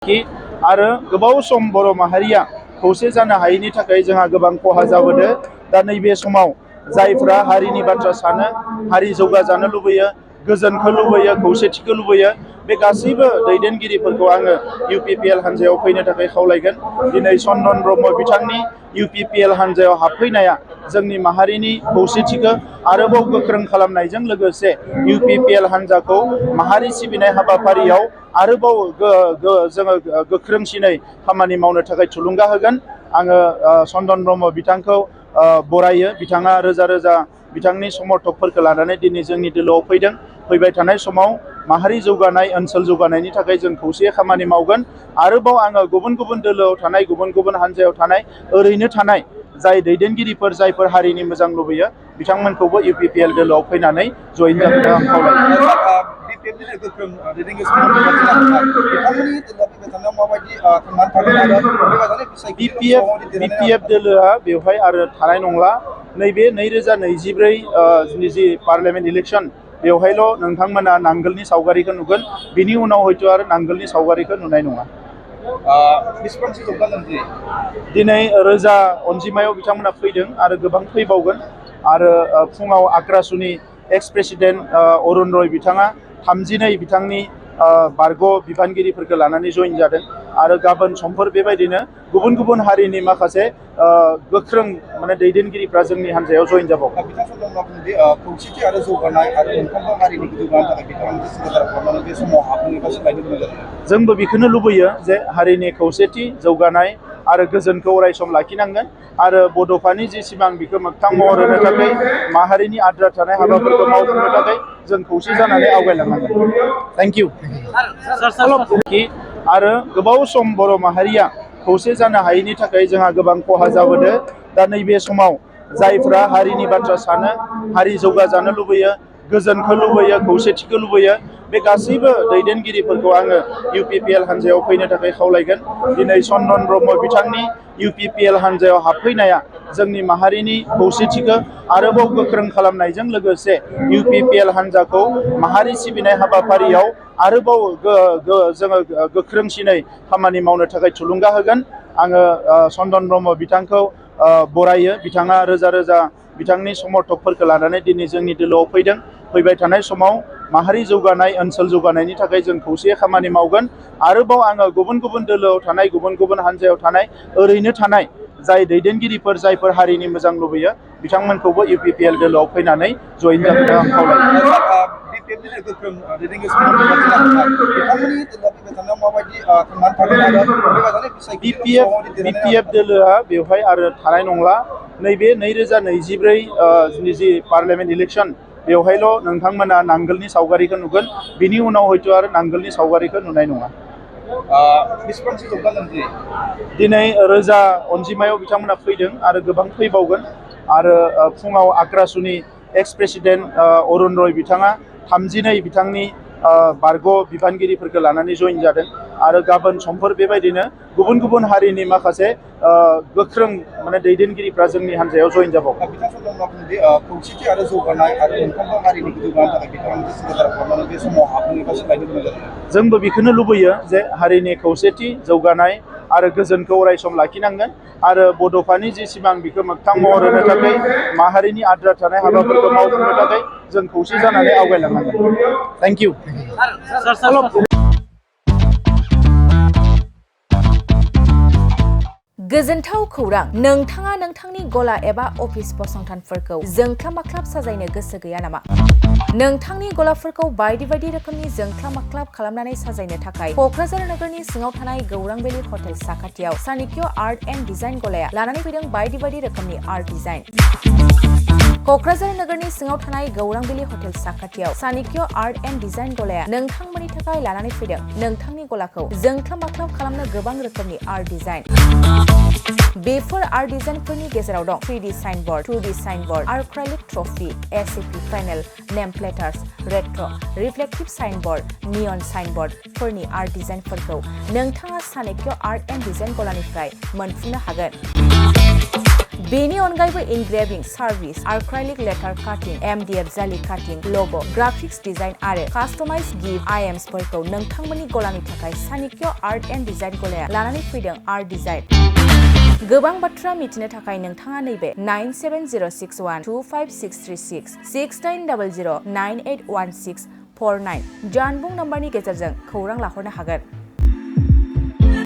आरो गोबाव सम बर' माहारिया खौसे जानो हायैनि थाखाय जोंहा गोबां खहा जाबोदो। दा नैबे समाव जायफ्रा हारिनि बाथ्रा सानो, हारि जौगाजानो लुबैयो, गोजोनखौ लुबैयो, खौसेथिखौ लुबैयो, बे गासैबो दैदेनगिरिफोरखौ आङो UPPL हान्जायाव फैनो थाखाय खावलायगोन। दिनै चन्दन ब्रह्म बिथांनि UPPL हान्जायाव हाबफैनाया जोंनि माहारिनि खौसेथिखौ आरोबाव गोख्रों खालामनायजों लोगोसे UPPL हान्जाखौ माहारि सिबिनाय हाबाफारियाव आरोबाव जोङो गोख्रोंसिनै खामानि मावनो थाखाय थुलुंगा होगोन। आङो चन्दन ब्रह्म बिथांखौ बरायो। बिथाङा रोजा रोजा बिथांनि समर्थकफोरखौ लानानै दिनै जोंनि दोलोआव फैदों। फैबाय थानाय समाव माहारि जौगानाय, ओनसोल जौगानायनि थाखाय जों खौसेयै खामानि मावगोन। आरोबाव आङो गुबुन गुबुन दोलोआव थानाय, गुबुन गुबुन हान्जायाव थानाय, ओरैनो थानाय जाय दैदेनगिरिफोर, जायफोर हारिनि मोजां लुबैयो, बिथांमोनखौबो UPPL दोलोआव फैनानै जयेन जानो आं खावलायो। BPF दोलोआ बेवहाय आरो थानाय नंला। नैबे 2024 जि पार्लियामेन्ट इलेक्सन, बेवहायल' नोंथांमोना नांगोलनि सावगारिखौ नुगोन। बिनि उनाव हयथ' आरो नांगोलनि सावगारिखौ नुनाय नङा। दिनै रोजा अनजिमायाव बिथांमोना फैदों आरो गोबां फैबावगोन। आरो फुङाव आग्रासुनि एक्स प्रेसिडेन्ट अरुण बिथाङा 32 बिथांनि बारग' बिबानगिरिफोरखौ लानानै जयेन जादों। आरो गाबोन समफोर बेबायदिनो गुबुन गुबुन हारिनि माखासे गोख्रों दैदेनगिरिफ्रा जोंनि हान्जायाव जयेन जाबावगोन। खौसेथि आरो जौगानाय आरो मोनफ्रोमबो हारिनि जौगानो थाखाय बिथाङा मोनसे सिन्था खालामनानै बे समाव हाबफैयोबा सोलायनो गोनां जादों। जोंबो बेखौनो लुबैयो जे हारिनि खौसेथि, जौगानाय आरो गोजोनखौ अरायसम लाखिनांगोन। आरो बड'फानि जि सिमां, बेखौ मोगथां महर होनो थाखाय, माहारिनि आद्रा थानाय हाबाफोरखौ मावफुंनो थाखाय जों खौसे जानानै आवगायलांनांगोन। Thank you. आरो गोबाव सम बर' माहारिया खौसे जानो हायैनि थाखाय जोंहा गोबां खहा जाबोदो। दा नैबे समाव जायफ्रा हारिनि बाथ्रा सानो, हारि जौगाजानो लुबैयो, गोजोनखौ लुबैयो, खौसेथिखौ लुबैयो, बे गासैबो दैदेनगिरिफोरखौ आङो UPPL हान्जायाव फैनो थाखाय खावलायगोन। दिनै चन्दन ब्रह्म बिथांनि UPPL हान्जायाव हाबफैनाया जोंनि माहारिनि खौसेथिखौ आरोबाव गोख्रों खालामनायजों लोगोसे UPPL हान्जाखौ माहारि सिबिनाय हाबाफारियाव आरोबाव जोङो गोख्रोंसिनै खामानि मावनो थाखाय थुलुंगा होगोन। आङो चन्दन ब्रह्म बिथांखौ बरायो। बिथाङा रोजा रोजा बिथांनि समर्थकफोरखौ लानानै दिनै जोंनि दोलोआव फैदों। फैबाय थानाय समाव माहारि जौगानाय, ओनसोल जौगानायनि थाखाय जों खौसेयै खामानि मावगोन। आरोबाव आङो गुबुन गुबुन दोलोआव थानाय, गुबुन गुबुन हान्जायाव थानाय, ओरैनो थानाय जाय दैदेनगिरिफोर, जायफोर हारिनि मोजां लुबैयो, बिथांमोनखौबो UPPL दोलोआव फैनानै जयेन जानो आं खावलायो। BPF दोलोआ बेवहाय आरो थानाय नंला। नैबे 2024 जि पार्लियामेन्ट इलेक्सन, बेवहायल' नोंथांमोना नांगोलनि सावगारिखौ नुगोन। बिनि उनाव हयथ' आरो नांगोलनि सावगारिखौ नुनाय नङा। दिनै रोजा अनजिमायाव बिथांमोना फैदों आरो गोबां फैबावगोन। आरो फुङाव आग्रासुनि एक्स प्रेसिडेन्ट अरुण बिथाङा 32 बिथांनि बारग' बिबानगिरिफोरखौ लानानै जयेन जादों। आरो गाबोन समफोर बेबायदिनो गुबुन गुबुन हारिनि माखासे गोख्रों दैदेनगिरिफ्रा जोंनि हान्जायाव जयेन जाबावगोन। खौसेथि आरो जौगानाय आरो मोनफ्रोमबो हारिनि जौगानो थाखाय बिथाङा मोनसे सिन्था खालामनानै बे समाव हाबफैयोबा सोलायनो गोनां जादों। जोंबो बेखौनो लुबैयो जे हारिनि खौसेथि, जौगानाय आरो गोजोनखौ अरायसम लाखिनांगोन। आरो बड'फानि जि सिमां, बेखौ मोगथां महर होनो थाखाय, माहारिनि आद्रा थानाय हाबाफोरखौ मावफुंनो थाखाय जों खौसे जानानै आवगायलांनांगोन। Thank you. गोजोनथाव खौरां! नोंथाङा नोंथांनि गला एबा अफिस फसंथानफोरखौ जोंख्लाब माख्लाब साजायनो गोसो गैया नामा? नोंथांनि गलाफोरखौ बायदि बायदि रोखोमनि जोंख्लाब माख्लाब खालामनानै साजायनो थाखाय क'क्राझार नोगोरनि सिङाव थानाय गौरां भेलि हटेल साखाथियाव चाणक्य आर्ट एन्ड डिजाइन गलाया लानानै फैदों बायदि बायदि रोखोमनि आर्ट डिजाइन। क'क्राझार नोगोरनि सिङाव थानाय गौरां भेलि हटेल साखाथियाव चाणक्य आर्ट एन्ड डिजाइन गलाया नोंथांमोननि थाखाय लानानै फैदों नोंथांनि गलाखौ जोंख्लाब माख्लाब खालामनो गोबां रोखोमनि आर्ट डिजाइन। बेफोर आर्ट डिजाइनफोरनि गेजेराव दं 3D signboard, 2D signboard, acrylic trophy, ACP panel, name प्लेटार्स, रेट्र', रिफ्लेक्टिभ साइनबोर्ड, नियन साइनबोर्डफोरनि आर्ट डिजाइनफोरखौ नोंथाङा चाणक्य आर्ट एन्ड डिजाइन गलानिफ्राय मोनफुंनो हागोन। बेनि अनगायैबो इनग्रेविं सार्भिस आर्क्राइलिक लेटार काटिं MDF जालि काटिं लग' ग्राफिक्स डिजाइन आरो कास्टमाइज गिफ्ट आइटेम्सफोरखौ नोंथांमोननि गलानि थाखाय सानिक्य आर्ट एन्ड डिजाइन गलाया लानानै फैदों आर्ट डिजाइन गोबां बाथ्रा मिथिनो थाखाय नोंथाङा नैबे 9706125636 6900981649 जानबुं नम्बरनि गेजेरजों खौरां लाहरनो हागोन।